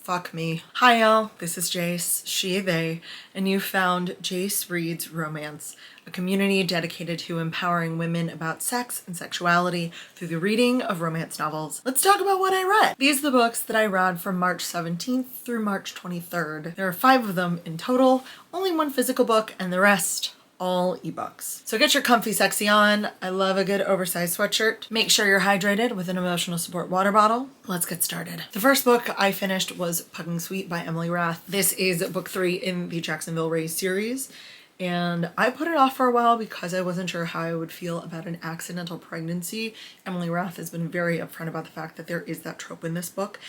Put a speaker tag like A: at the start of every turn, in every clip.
A: Fuck me. Hi y'all, this is Jace, she, they, and you found Jace Reads Romance, a community dedicated to empowering women about sex and sexuality through the reading of romance novels. Let's talk about what I read. These are the books that I read from March 17th through March 23rd. There are 5 of them in total, only 1 physical book, and the rest all ebooks. So get your comfy sexy on. I love a good oversized sweatshirt. Make sure you're hydrated with an emotional support water bottle. Let's get started. The first book I finished was Pugging Sweet by Emily Rath. This is book 3 in the Jacksonville Rays series. And I put it off for a while because I wasn't sure how I would feel about an accidental pregnancy. Emily Rath has been very upfront about the fact that there is that trope in this book.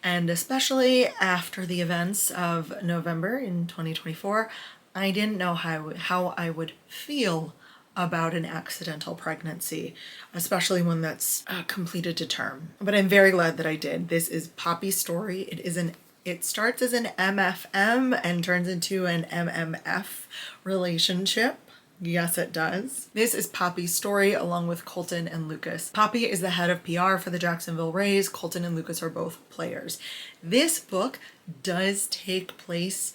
A: And especially after the events of November in 2024, I didn't know how I would feel about an accidental pregnancy, especially one that's completed to term. But I'm very glad that I did. This is Poppy's story. It starts as an MFM and turns into an MMF relationship. Yes, it does. This is Poppy's story along with Colton and Lukas. Poppy is the head of PR for the Jacksonville Rays. Colton and Lukas are both players. This book does take place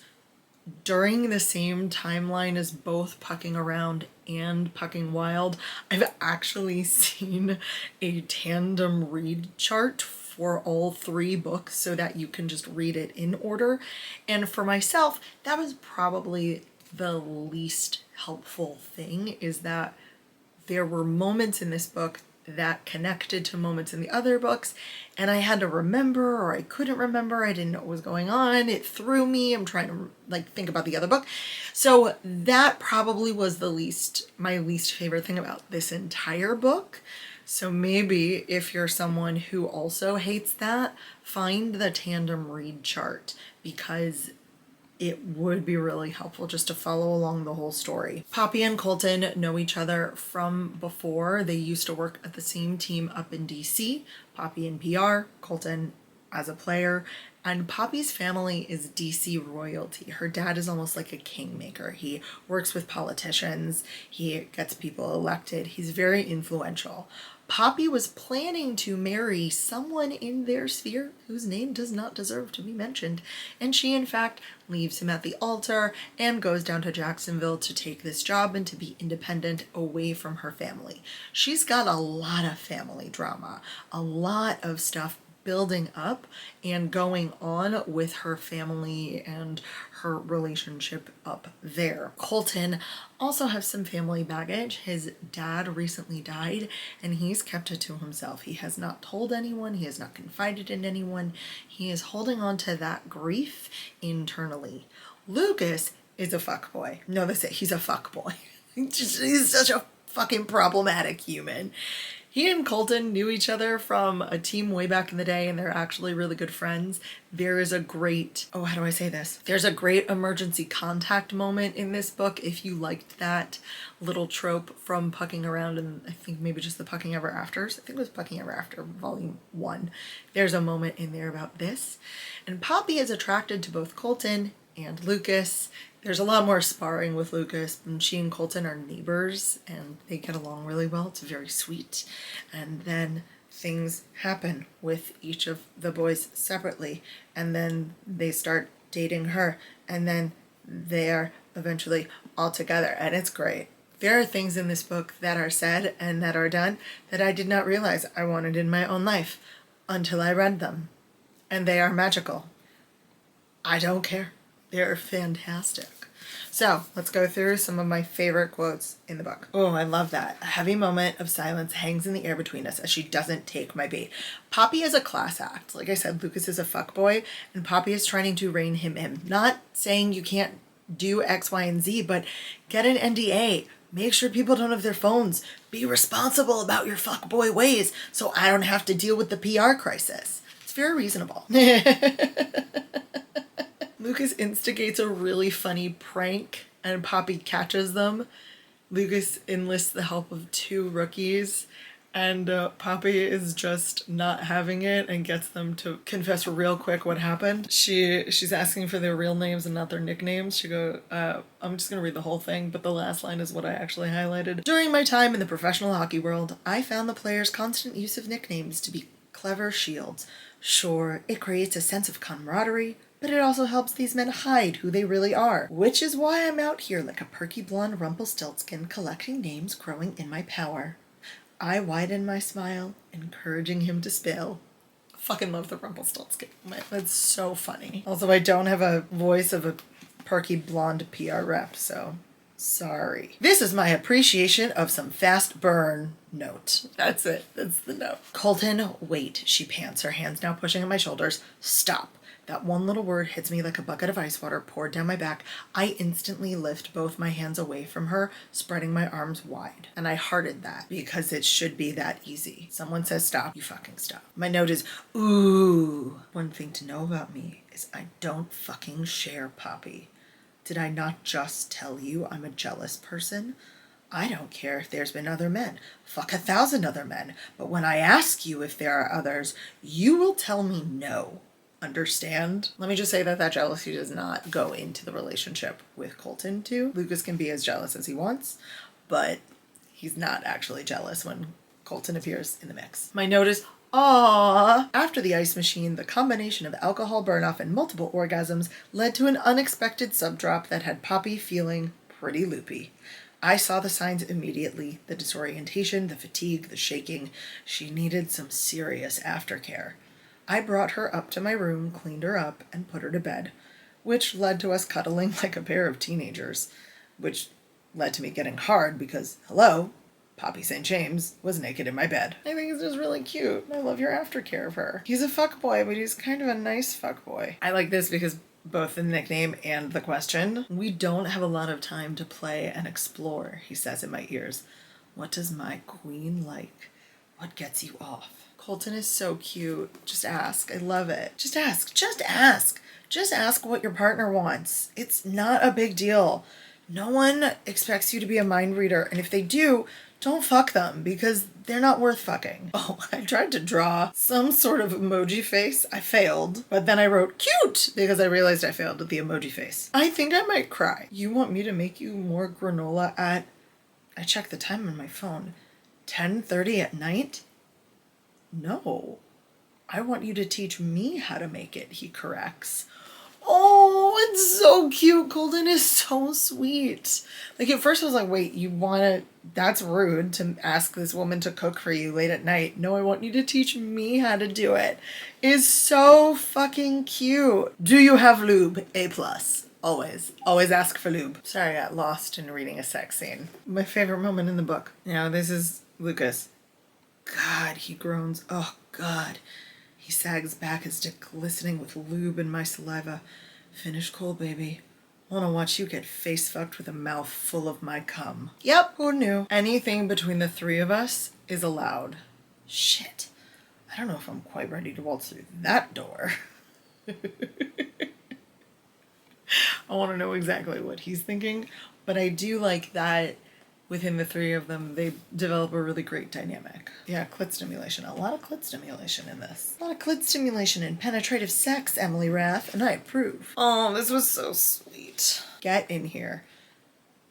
A: during the same timeline as both Pucking Around and Pucking Wilde. I've actually seen a tandem read chart for all 3 books so that you can just read it in order. And for myself, that was probably the least helpful thing, is that there were moments in this book that connected to moments in the other books, and I had to remember, or I couldn't remember, I didn't know what was going on, it threw me, I'm trying to think about the other book. So that probably was my least favorite thing about this entire book. So maybe if you're someone who also hates that, find the tandem read chart, because it would be really helpful just to follow along the whole story. Poppy and Colton know each other from before. They used to work at the same team up in DC. Poppy in PR, Colton as a player. And Poppy's family is DC royalty. Her dad is almost like a kingmaker. He works with politicians. He gets people elected. He's very influential. Poppy was planning to marry someone in their sphere whose name does not deserve to be mentioned, and she in fact leaves him at the altar and goes down to Jacksonville to take this job and to be independent away from her family. She's got a lot of family drama, a lot of stuff building up and going on with her family and her relationship up there. Colton also has some family baggage. His dad recently died and he's kept it to himself. He has not told anyone. He has not confided in anyone. He is holding on to that grief internally. Lukas is a fuckboy. No, that's it. He's a fuckboy. He's such a fucking problematic human. He and Colton knew each other from a team way back in the day, and they're actually really good friends. There is a great, how do I say this? There's a great emergency contact moment in this book. If you liked that little trope from Pucking Around, and I think maybe just the Pucking Ever Afters. I think it was Pucking Ever After, Volume 1. There's a moment in there about this. And Poppy is attracted to both Colton and Lukas. There's a lot more sparring with Lukas, and she and Colton are neighbors and they get along really well. It's very sweet. And then things happen with each of the boys separately, and then they start dating her, and then they're eventually all together, and it's great. There are things in this book that are said and that are done that I did not realize I wanted in my own life until I read them, and they are magical. I don't care. They're fantastic. So let's go through some of my favorite quotes in the book. Oh, I love that. A heavy moment of silence hangs in the air between us as she doesn't take my bait. Poppy is a class act. Like I said, Lukas is a fuckboy and Poppy is trying to rein him in. Not saying you can't do X, Y, and Z, but get an NDA. Make sure people don't have their phones. Be responsible about your fuckboy ways so I don't have to deal with the PR crisis. It's very reasonable. Lukas instigates a really funny prank and Poppy catches them. Lukas enlists the help of 2 rookies and Poppy is just not having it and gets them to confess real quick what happened. She's asking for their real names and not their nicknames. She goes, I'm just gonna read the whole thing, but the last line is what I actually highlighted. During my time in the professional hockey world, I found the players' constant use of nicknames to be clever shields. Sure, it creates a sense of camaraderie, but it also helps these men hide who they really are, which is why I'm out here like a perky blonde Rumpelstiltskin collecting names growing in my power. I widen my smile, encouraging him to spill. Fucking love the Rumpelstiltskin. That's so funny. Also, I don't have a voice of a perky blonde PR rep, so sorry. This is my appreciation of some fast burn note. That's it. That's the note. Colton, wait, she pants, her hands now pushing at my shoulders. Stop. That one little word hits me like a bucket of ice water poured down my back. I instantly lift both my hands away from her, spreading my arms wide. And I hearted that because it should be that easy. Someone says stop, you fucking stop. My note is, ooh. One thing to know about me is I don't fucking share Poppy. Did I not just tell you I'm a jealous person? I don't care if there's been other men. Fuck 1,000 other men. But when I ask you if there are others, you will tell me no. Understand? Let me just say that jealousy does not go into the relationship with Colton too. Lukas can be as jealous as he wants, but he's not actually jealous when Colton appears in the mix. My note is, aww. After the ice machine, the combination of alcohol burn-off and multiple orgasms led to an unexpected subdrop that had Poppy feeling pretty loopy. I saw the signs immediately, the disorientation, the fatigue, the shaking. She needed some serious aftercare. I brought her up to my room, cleaned her up, and put her to bed, which led to us cuddling like a pair of teenagers, which led to me getting hard because, hello, Poppy St. James was naked in my bed. I think it's just really cute. I love your aftercare of her. He's a fuckboy, but he's kind of a nice fuckboy. I like this because both the nickname and the question. We don't have a lot of time to play and explore, he says in my ears. What does my queen like? What gets you off? Colton is so cute. Just ask. I love it. Just ask. Just ask. Just ask what your partner wants. It's not a big deal. No one expects you to be a mind reader, and if they do, don't fuck them because they're not worth fucking. Oh, I tried to draw some sort of emoji face. I failed, but then I wrote cute because I realized I failed at the emoji face. I think I might cry. You want me to make you more granola at, I checked the time on my phone, 10:30 at night? No, I want you to teach me how to make it, he corrects. Oh, it's so cute. Colton is so sweet. Like at first I was like, wait, that's rude to ask this woman to cook for you late at night. No, I want you to teach me how to do it. It's so fucking cute. Do you have lube? A+. Always ask for lube. Sorry, I got lost in reading a sex scene. My favorite moment in the book. Now this is Lukas. God, he groans. Oh, God. He sags back, his dick glistening with lube and my saliva. Finish cool, baby. Wanna watch you get face fucked with a mouth full of my cum. Yep, who knew? Anything between the three of us is allowed. Shit. I don't know if I'm quite ready to waltz through that door. I want to know exactly what he's thinking, but I do like that within the three of them, they develop a really great dynamic. Yeah, clit stimulation. A lot of clit stimulation in this. A lot of clit stimulation and penetrative sex, Emily Rath, and I approve. Oh, this was so sweet. Get in here.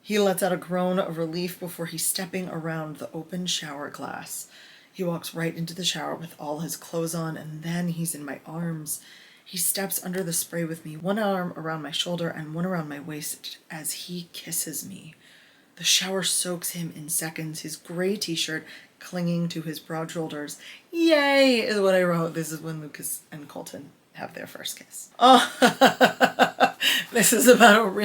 A: He lets out a groan of relief before he's stepping around the open shower glass. He walks right into the shower with all his clothes on, and then he's in my arms. He steps under the spray with me, one arm around my shoulder and one around my waist as he kisses me. The shower soaks him in seconds, his gray t-shirt clinging to his broad shoulders. Yay, is what I wrote. This is when Lukas and Colton have their first kiss. Oh, this is about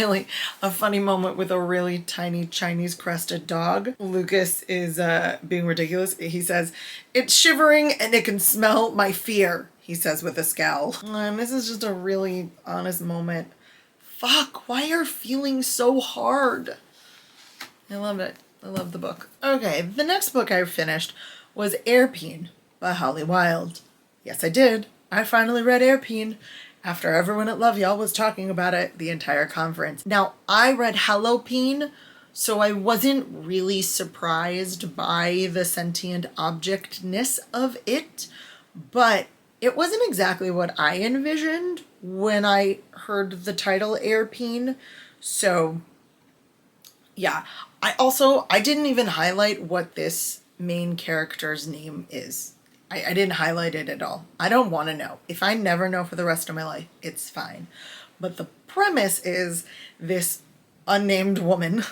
A: a funny moment with a really tiny Chinese crested dog. Lukas is being ridiculous. He says, "It's shivering and it can smell my fear," he says with a scowl. And this is just a really honest moment. Fuck, why are feelings so hard? I love it. I love the book. Okay, the next book I finished was Airpeen by Holly Wilde. Yes, I did. I finally read Airpeen after everyone at Love Y'all was talking about it the entire conference. Now, I read Halloween, so I wasn't really surprised by the sentient objectness of it, but it wasn't exactly what I envisioned when I heard the title Airpeen, so yeah. I didn't even highlight what this main character's name is I didn't highlight it at all. I don't want to know. If I never know for the rest of my life, it's fine. But the premise is this unnamed woman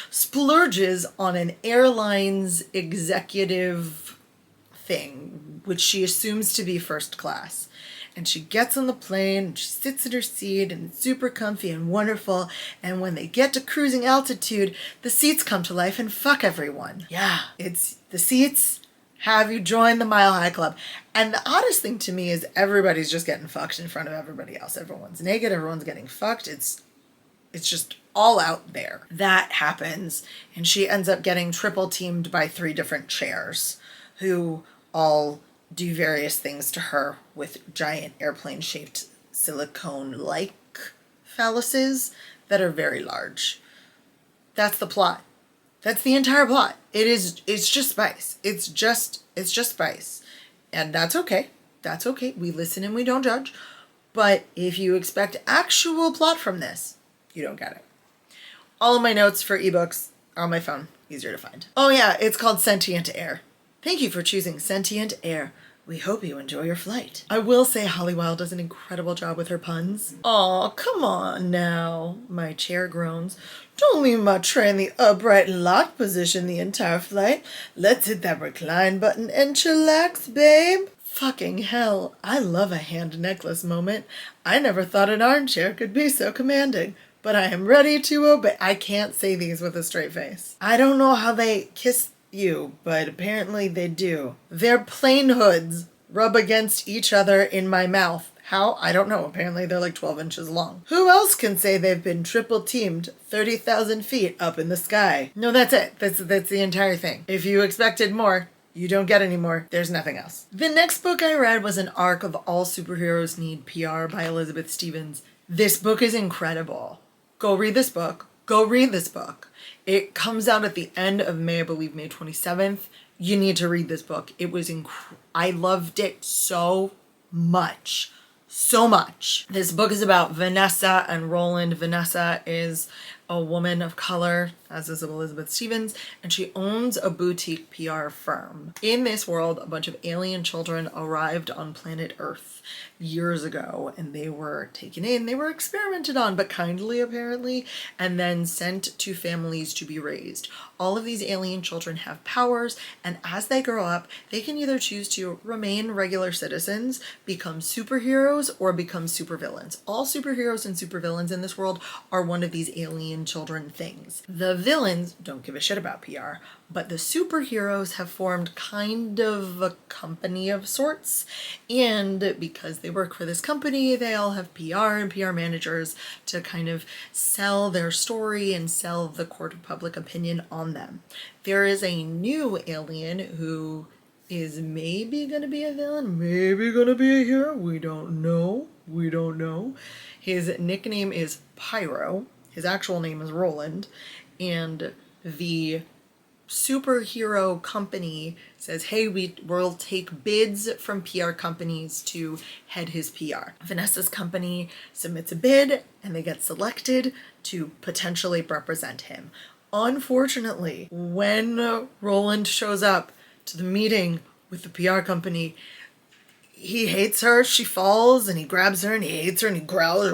A: splurges on an airline's executive thing, which she assumes to be first class. And she gets on the plane and she sits in her seat and it's super comfy and wonderful. And when they get to cruising altitude, the seats come to life and fuck everyone. Yeah, it's the seats have you join the Mile High Club. And the oddest thing to me is everybody's just getting fucked in front of everybody else. Everyone's naked, everyone's getting fucked. It's just all out there. That happens, and she ends up getting triple teamed by 3 different chairs who all do various things to her with giant airplane-shaped silicone-like phalluses that are very large. That's the plot. That's the entire plot. It's just spice. It's just spice. And that's okay. That's okay. We listen and we don't judge. But if you expect actual plot from this, you don't get it. All of my notes for ebooks are on my phone. Easier to find. Oh yeah, it's called Sentient Air. Thank you for choosing Sentient Air. We hope you enjoy your flight. I will say Holly Wilde does an incredible job with her puns. Aw, come on now. My chair groans. Don't leave my tray in the upright lock position the entire flight. Let's hit that recline button and chillax, babe. Fucking hell, I love a hand necklace moment. I never thought an armchair could be so commanding, but I am ready to obey. I can't say these with a straight face. I don't know how they kiss you, but apparently they do. Their plane hoods rub against each other in my mouth. How? I don't know. Apparently they're like 12 inches long. Who else can say they've been triple teamed 30,000 feet up in the sky? No, that's it. That's the entire thing. If you expected more, you don't get any more. There's nothing else. The next book I read was an arc of All Superheroes Need PR by Elizabeth Stevens. This book is incredible. Go read this book. Go read this book. It comes out at the end of May, I believe May 27th. You need to read this book. It was I loved it so much. So much. This book is about Vanessa and Roland. Vanessa is a woman of color, as is Elizabeth Stevens, and she owns a boutique PR firm. In this world, a bunch of alien children arrived on planet Earth years ago, and they were taken in, they were experimented on, but kindly apparently, and then sent to families to be raised. All of these alien children have powers, and as they grow up, they can either choose to remain regular citizens, become superheroes, or become supervillains. All superheroes and supervillains in this world are one of these alien children things. The villains don't give a shit about PR, but the superheroes have formed kind of a company of sorts, and because they work for this company, they all have PR and PR managers to kind of sell their story and sell the court of public opinion on them. There is a new alien who is maybe gonna be a villain, maybe gonna be a hero, we don't know. His nickname is Pyro. His actual name is Roland, and the superhero company says, hey, we'll take bids from PR companies to head his PR. Vanessa's company submits a bid and they get selected to potentially represent him. Unfortunately, when Roland shows up to the meeting with the PR company, he hates her, she falls, and he grabs her and he hates her and he growls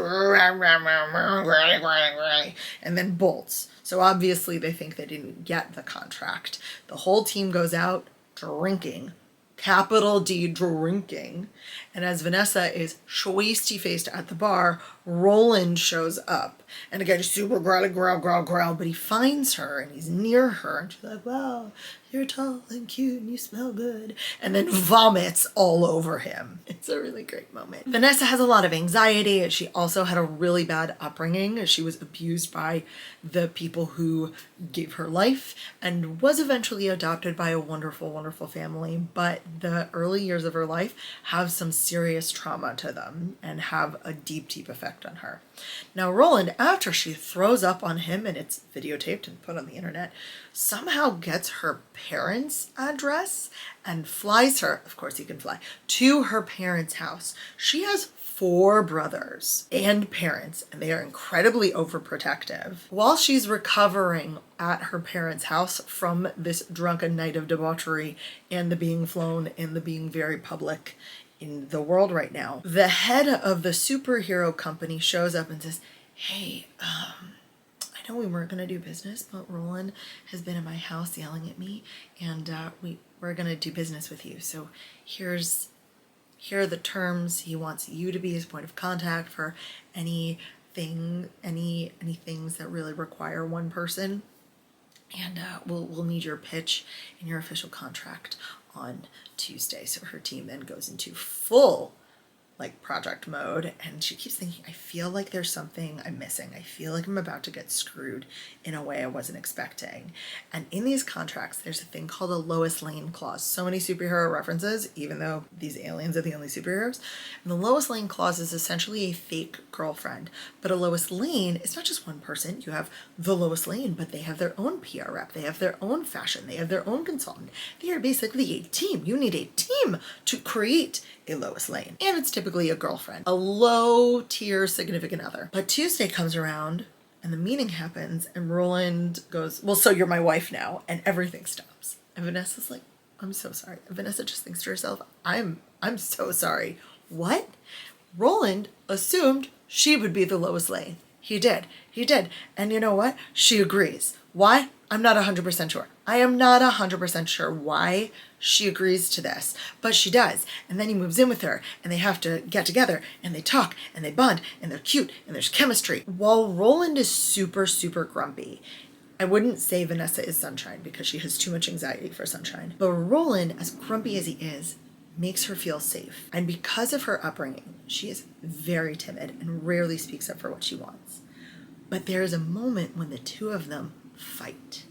A: and then bolts. So obviously they think they didn't get the contract. The whole team goes out drinking, capital D drinking, and as Vanessa is schwasty-faced at the bar, Roland shows up. And again, super growly, growl, but he finds her and he's near her and she's like, wow, you're tall and cute and you smell good, and then vomits all over him. It's a really great moment. Vanessa has a lot of anxiety. She also had a really bad upbringing. She was abused by the people who gave her life and was eventually adopted by a wonderful, wonderful family, but the early years of her life have some serious trauma to them and have a deep, deep effect on her. Now, Roland, after she throws up on him and it's videotaped and put on the internet, somehow gets her parents' address and flies her, of course he can fly, to her parents' house. She has 4 brothers and parents, and they are incredibly overprotective. While she's recovering at her parents' house from this drunken night of debauchery and the being flown and the being very public in the world right now, the head of the superhero company shows up and says, hey, I know we weren't going to do business, but Roland has been in my house yelling at me, and we're going to do business with you. So here are the terms. He wants you to be his point of contact for any things that really require one person. And we'll need your pitch and your official contract on Tuesday. So her team then goes into full project mode, and she keeps thinking, I feel like there's something I'm missing. I feel like I'm about to get screwed in a way I wasn't expecting. And in these contracts, there's a thing called a Lois Lane clause. So many superhero references, even though these aliens are the only superheroes. And the Lois Lane clause is essentially a fake girlfriend. But a Lois Lane is not just one person. You have the Lois Lane, but they have their own PR rep. They have their own fashion. They have their own consultant. They are basically a team. You need a team to create a Lois Lane. And it's typically a girlfriend, a low tier significant other. But Tuesday comes around and the meeting happens and Roland goes, well, so you're my wife now, and everything stops. And Vanessa's like, I'm so sorry. And Vanessa just thinks to herself, I'm so sorry. What? Roland assumed she would be the Lois Lane. He did. And you know what? She agrees. Why? I'm not 100% sure. I am not 100% sure why she agrees to this, but she does. And then he moves in with her and they have to get together and they talk and they bond and they're cute and there's chemistry. While Roland is super, super grumpy, I wouldn't say Vanessa is sunshine because she has too much anxiety for sunshine. But Roland, as grumpy as he is, makes her feel safe. And because of her upbringing, she is very timid and rarely speaks up for what she wants. But there is a moment when the two of them fight.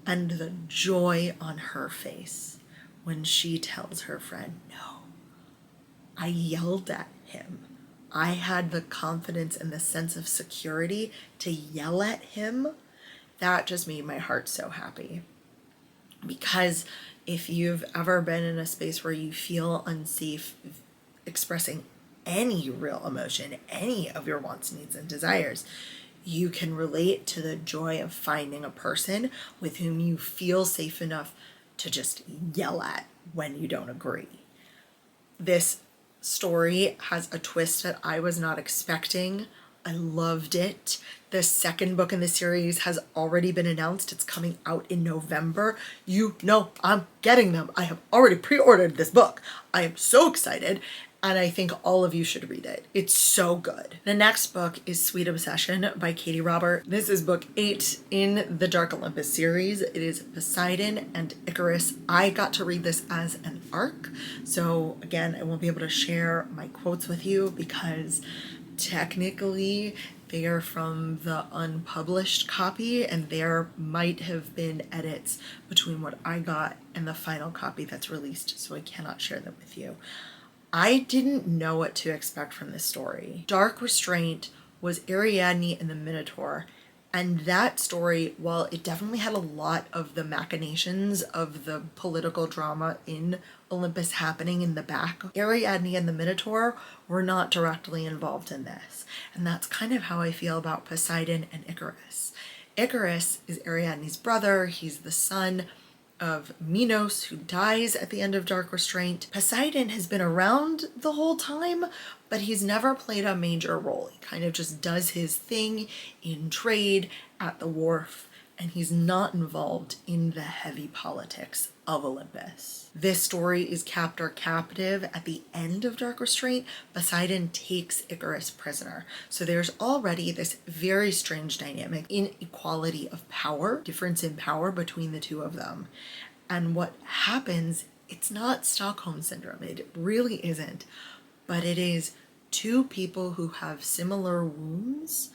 A: And the joy on her face when she tells her friend, no, I yelled at him. I had the confidence and the sense of security to yell at him. That just made my heart so happy. Because if you've ever been in a space where you feel unsafe expressing any real emotion, any of your wants, needs, and desires, you can relate to the joy of finding a person with whom you feel safe enough to just yell at when you don't agree. This story has a twist that I was not expecting. I loved it. The second book in the series has already been announced. It's coming out in November. You know I'm getting them. I have already pre-ordered this book. I am so excited. And I think all of you should read it. It's so good. The next book is Sweet Obsession by Katee Robert. This is book 8 in the Dark Olympus series. It is Poseidon and Icarus. I got to read this as an arc. So again, I won't be able to share my quotes with you because technically they are from the unpublished copy and there might have been edits between what I got and the final copy that's released. So I cannot share them with you. I didn't know what to expect from this story. Dark Restraint was Ariadne and the Minotaur, and that story, while it definitely had a lot of the machinations of the political drama in Olympus happening in the back, Ariadne and the Minotaur were not directly involved in this. And that's kind of how I feel about Poseidon and Icarus. Icarus is Ariadne's brother. He's the son of Minos, who dies at the end of Dark Restraint. Poseidon has been around the whole time, but he's never played a major role. He kind of just does his thing in trade at the wharf, and he's not involved in the heavy politics of Olympus. This story is captor captive. At the end of Dark Restraint, Poseidon takes Icarus prisoner. So there's already this very strange dynamic, inequality of power, difference in power between the two of them. And what happens, it's not Stockholm Syndrome, it really isn't, but it is two people who have similar wounds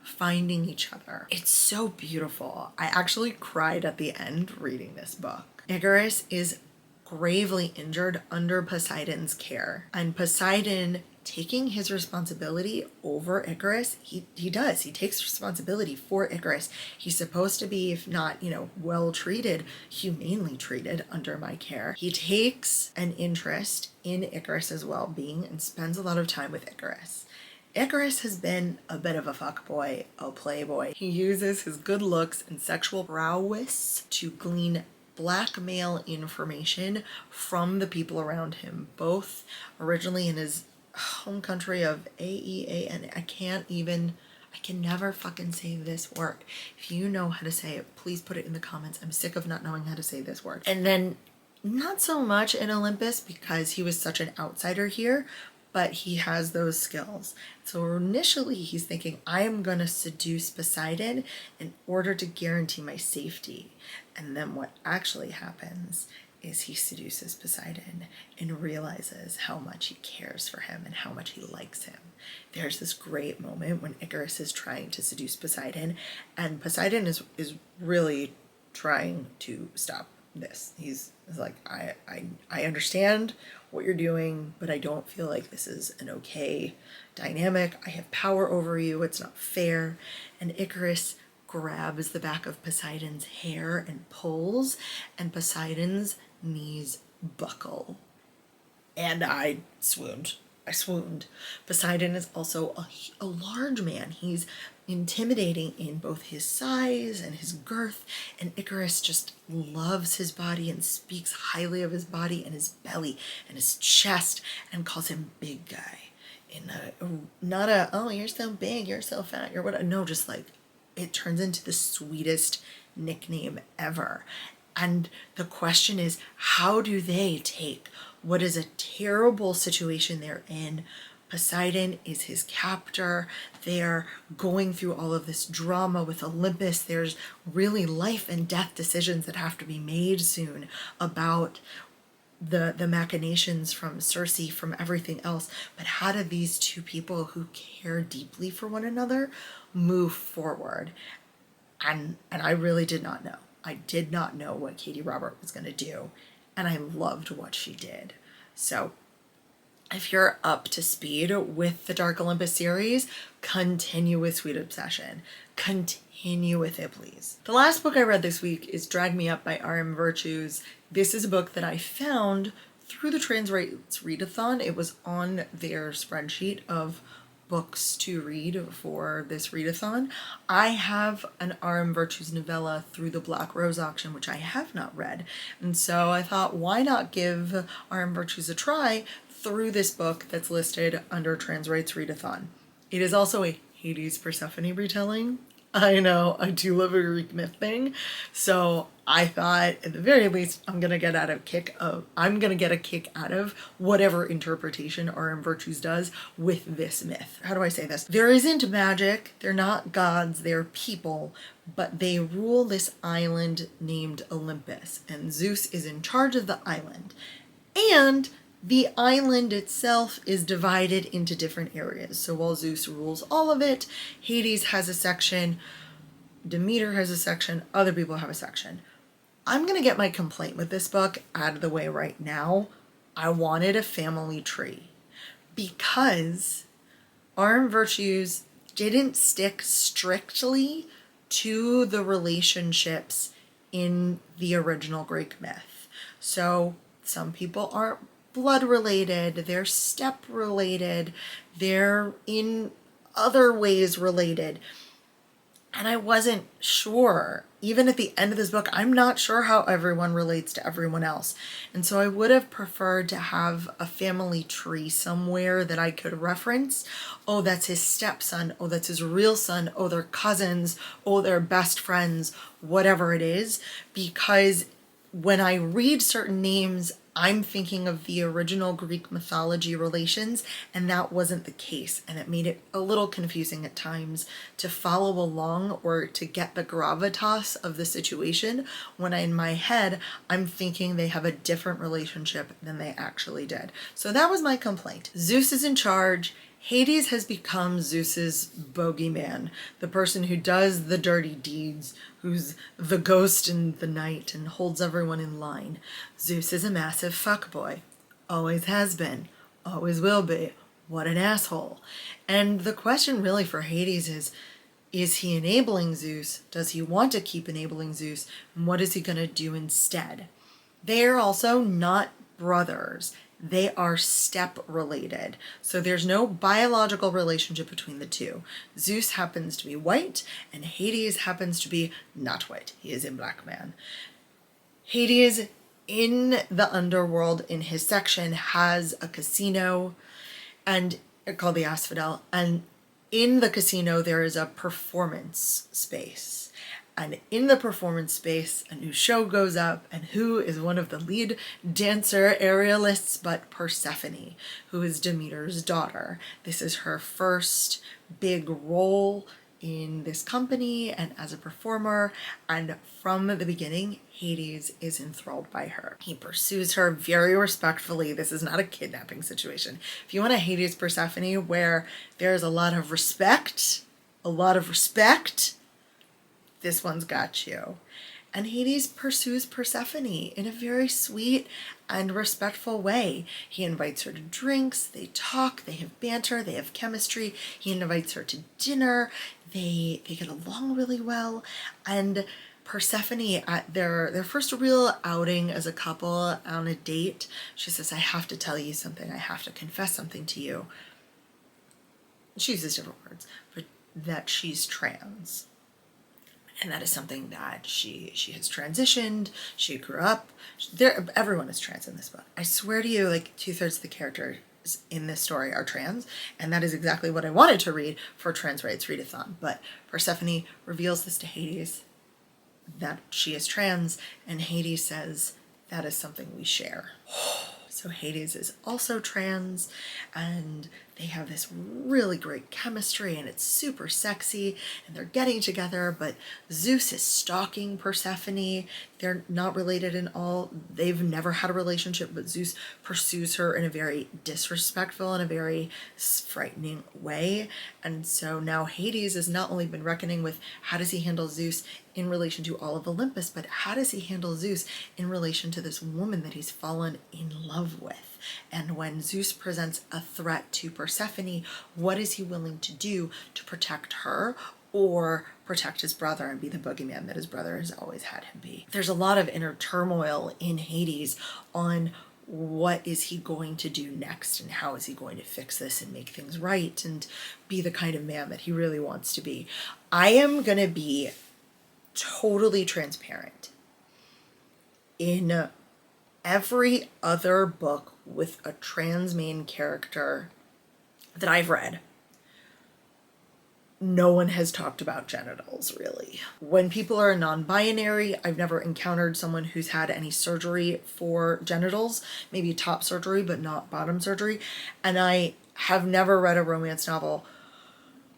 A: finding each other. It's so beautiful. I actually cried at the end reading this book. Icarus is gravely injured under Poseidon's care, and Poseidon taking his responsibility over Icarus. He does. He takes responsibility for Icarus. He's supposed to be, if not, well treated, humanely treated under my care. He takes an interest in Icarus's well-being and spends a lot of time with Icarus. Icarus has been a bit of a fuckboy, a playboy. He uses his good looks and sexual prowess to glean blackmail information from the people around him, both originally in his home country of AEAN. I can never fucking say this word. If you know how to say it, please put it in the comments. I'm sick of not knowing how to say this word. And then not so much in Olympus because he was such an outsider here, but he has those skills. So initially he's thinking, I am gonna seduce Poseidon in order to guarantee my safety. And then what actually happens is he seduces Poseidon and realizes how much he cares for him and how much he likes him. There's this great moment when Icarus is trying to seduce Poseidon, and Poseidon is really trying to stop this. He's like, I understand what you're doing, but I don't feel like this is an okay dynamic. I have power over you. It's not fair. And Icarus grabs the back of Poseidon's hair and pulls, and Poseidon's knees buckle. And I swooned. Poseidon is also a large man. He's intimidating in both his size and his girth, and Icarus just loves his body and speaks highly of his body and his belly and his chest and calls him big guy. Not a, oh, you're so big, you're so fat, you're what, no, just like, it turns into the sweetest nickname ever. And the question is, how do they take what is a terrible situation they're in? Poseidon is his captor. They're going through all of this drama with Olympus. There's really life and death decisions that have to be made soon about the machinations from Circe, from everything else. But how do these two people who care deeply for one another move forward? And I really did not know. I did not know what Katee Robert was going to do, and I loved what she did. So if you're up to speed with the Dark Olympus series, continue with Sweet Obsession. Continue with it, please. The last book I read this week is Drag Me Up by R.M. Virtues. This is a book that I found through the Transrates Readathon. It was on their spreadsheet of books to read for this readathon. I have an R.M. Virtues novella through the Black Rose auction, which I have not read. And so I thought, why not give R.M. Virtues a try through this book that's listed under Transrates Readathon. It is also a Hades Persephone retelling. I know, I do love a Greek myth thing. So I thought, at the very least, I'm gonna get a kick out of whatever interpretation R.M. Virtues does with this myth. How do I say this? There isn't magic, they're not gods, they're people, but they rule this island named Olympus, and Zeus is in charge of the island. And the island itself is divided into different areas. So while Zeus rules all of it, Hades has a section, Demeter has a section, other people have a section. I'm going to get my complaint with this book out of the way right now. I wanted a family tree because R.M. Virtues didn't stick strictly to the relationships in the original Greek myth. So some people aren't blood related, they're step related, they're in other ways related. And I wasn't sure. Even at the end of this book, I'm not sure how everyone relates to everyone else. And so I would have preferred to have a family tree somewhere that I could reference. Oh, that's his stepson. Oh, that's his real son. Oh, they're cousins. Oh, they're best friends, whatever it is. Because when I read certain names, I'm thinking of the original Greek mythology relations, and that wasn't the case. And it made it a little confusing at times to follow along or to get the gravitas of the situation when in my head, I'm thinking they have a different relationship than they actually did. So that was my complaint. Zeus is in charge. Hades has become Zeus's bogeyman, the person who does the dirty deeds, who's the ghost in the night and holds everyone in line. Zeus is a massive fuckboy. Always has been. Always will be. what an asshole. And the question really for Hades is he enabling Zeus? Does he want to keep enabling Zeus? And what is he going to do instead? They are also not brothers. They are step related. So there's no biological relationship between the two. Zeus happens to be white and Hades happens to be not white. He is a black man. Hades in the underworld in his section has a casino and called the Asphodel, and in the casino there is a performance space. And in the performance space, a new show goes up, and who is one of the lead dancer aerialists but Persephone, who is Demeter's daughter. This is her first big role in this company and as a performer, and from the beginning, Hades is enthralled by her. He pursues her very respectfully. This is not a kidnapping situation. If you want a Hades Persephone where there's a lot of respect, this one's got you. And Hades pursues Persephone in a very sweet and respectful way. He invites her to drinks, they talk, they have banter, they have chemistry. He invites her to dinner, they get along really well. And Persephone, at their first real outing as a couple on a date, she says, I have to tell you something, I have to confess something to you. She uses different words, but that she's trans. And that is something that she has transitioned. She grew up. Everyone is trans in this book. I swear to you, like 2/3 of the characters in this story are trans, and that is exactly what I wanted to read for Trans Rights Readathon. But Persephone reveals this to Hades, that she is trans, and Hades says that is something we share. So Hades is also trans, and they have this really great chemistry, and it's super sexy, and they're getting together, but Zeus is stalking Persephone. They're not related in all. They've never had a relationship, but Zeus pursues her in a very disrespectful and a very frightening way. And so now Hades has not only been reckoning with how does he handle Zeus in relation to all of Olympus, but how does he handle Zeus in relation to this woman that he's fallen in love with? And when Zeus presents a threat to Persephone, what is he willing to do to protect her or protect his brother and be the boogeyman that his brother has always had him be? There's a lot of inner turmoil in Hades on what is he going to do next and how is he going to fix this and make things right and be the kind of man that he really wants to be. I am going to be totally transparent. In every other book with a trans main character that I've read, no one has talked about genitals, really. When people are non-binary, I've never encountered someone who's had any surgery for genitals, maybe top surgery, but not bottom surgery. And I have never read a romance novel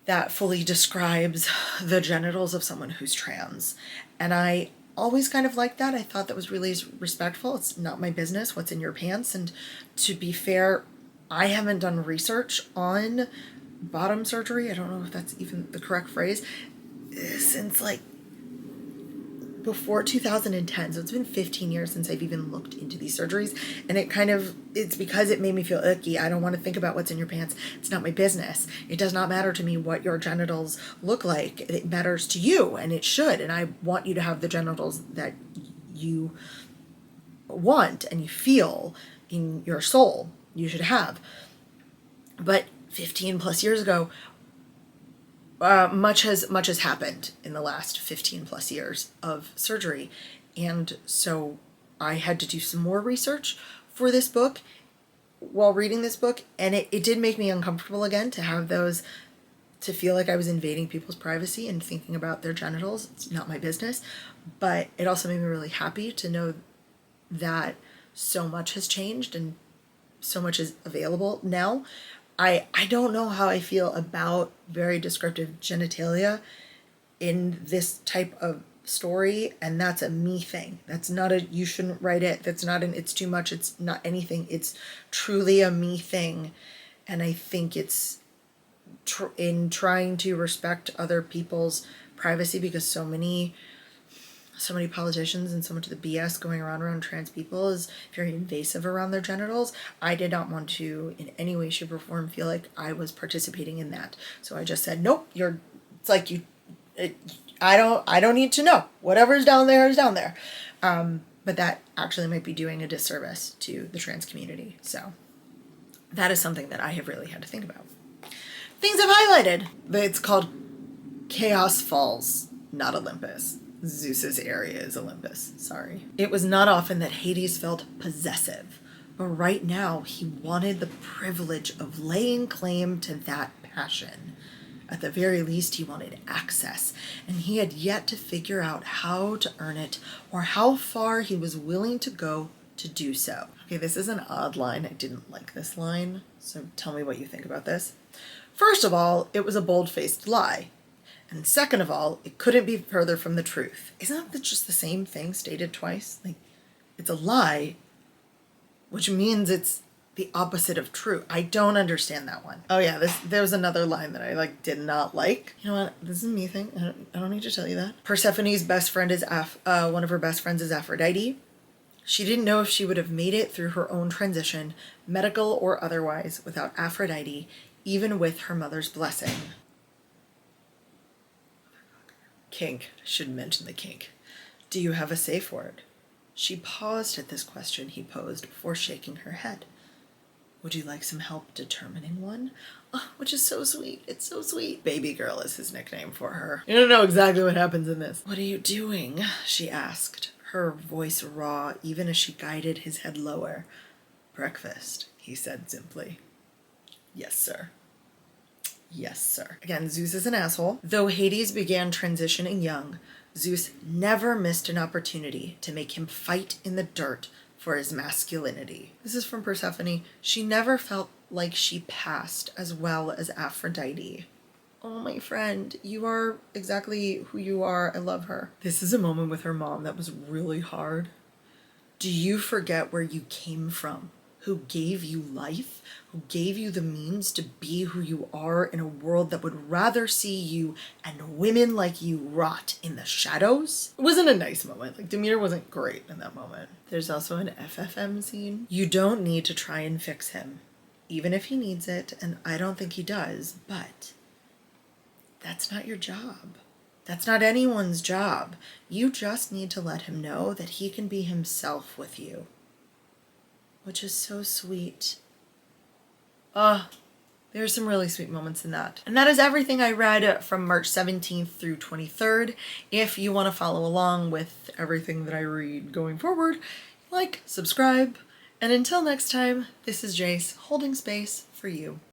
A: that fully describes the genitals of someone who's trans. And I always kind of liked that. I thought that was really respectful. It's not my business what's in your pants. And to be fair, I haven't done research on bottom surgery. I don't know if that's even the correct phrase, since like before 2010. So it's been 15 years since I've even looked into these surgeries. And it's because it made me feel icky. I don't want to think about what's in your pants. It's not my business. It does not matter to me what your genitals look like. It matters to you, and it should. And I want you to have the genitals that you want and you feel in your soul you should have. But 15 plus years ago, much has happened in the last 15 plus years of surgery. And so I had to do some more research for this book while reading this book. And it did make me uncomfortable again to feel like I was invading people's privacy and thinking about their genitals. It's not my business. But it also made me really happy to know that so much has changed and so much is available now. I don't know how I feel about very descriptive genitalia in this type of story, and that's a me thing. That's not a you shouldn't write it. That's not an it's too much. It's not anything. It's truly a me thing, and I think it's in trying to respect other people's privacy, because so many so many politicians and so much of the BS going around trans people is very invasive around their genitals. I did not want to in any way, shape, or form feel like I was participating in that. So I just said, nope, I don't need to know. Whatever's down there is down there. But that actually might be doing a disservice to the trans community. So that is something that I have really had to think about. Things I've highlighted. It's called Chaos Falls, not Olympus. Zeus's area is Olympus, sorry. It was not often that Hades felt possessive, but right now he wanted the privilege of laying claim to that passion. At the very least, he wanted access, and he had yet to figure out how to earn it or how far he was willing to go to do so. Okay, this is an odd line. I didn't like this line, so tell me what you think about this. First of all, it was a bold-faced lie. And second of all, it couldn't be further from the truth. Isn't that just the same thing stated twice? Like, it's a lie, which means it's the opposite of true. I don't understand that one. Oh yeah, there was another line that I did not like. You know what? This is a me thing. I don't need to tell you that. Persephone's best friend is one of her best friends is Aphrodite. She didn't know if she would have made it through her own transition, medical or otherwise, without Aphrodite, even with her mother's blessing. Kink. I should mention the kink. Do you have a safe word? She paused at this question he posed before shaking her head. Would you like some help determining one? Oh, which is so sweet. It's so sweet. Baby girl is his nickname for her. You don't know exactly what happens in this. What are you doing? She asked, her voice raw even as she guided his head lower. Breakfast, he said simply. Yes, sir. Yes, sir. Again, Zeus is an asshole. Though Hades began transitioning young, Zeus never missed an opportunity to make him fight in the dirt for his masculinity. This is from Persephone. She never felt like she passed as well as Aphrodite. Oh, my friend, you are exactly who you are. I love her. This is a moment with her mom that was really hard. Do you forget where you came from? Who gave you life, who gave you the means to be who you are in a world that would rather see you and women like you rot in the shadows? It wasn't a nice moment. Demeter wasn't great in that moment. There's also an FFM scene. You don't need to try and fix him, even if he needs it, and I don't think he does, but that's not your job. That's not anyone's job. You just need to let him know that he can be himself with you. Which is so sweet. There's some really sweet moments in that. And that is everything I read from March 17th through 23rd. If you want to follow along with everything that I read going forward, like, subscribe, and until next time, this is Jace holding space for you.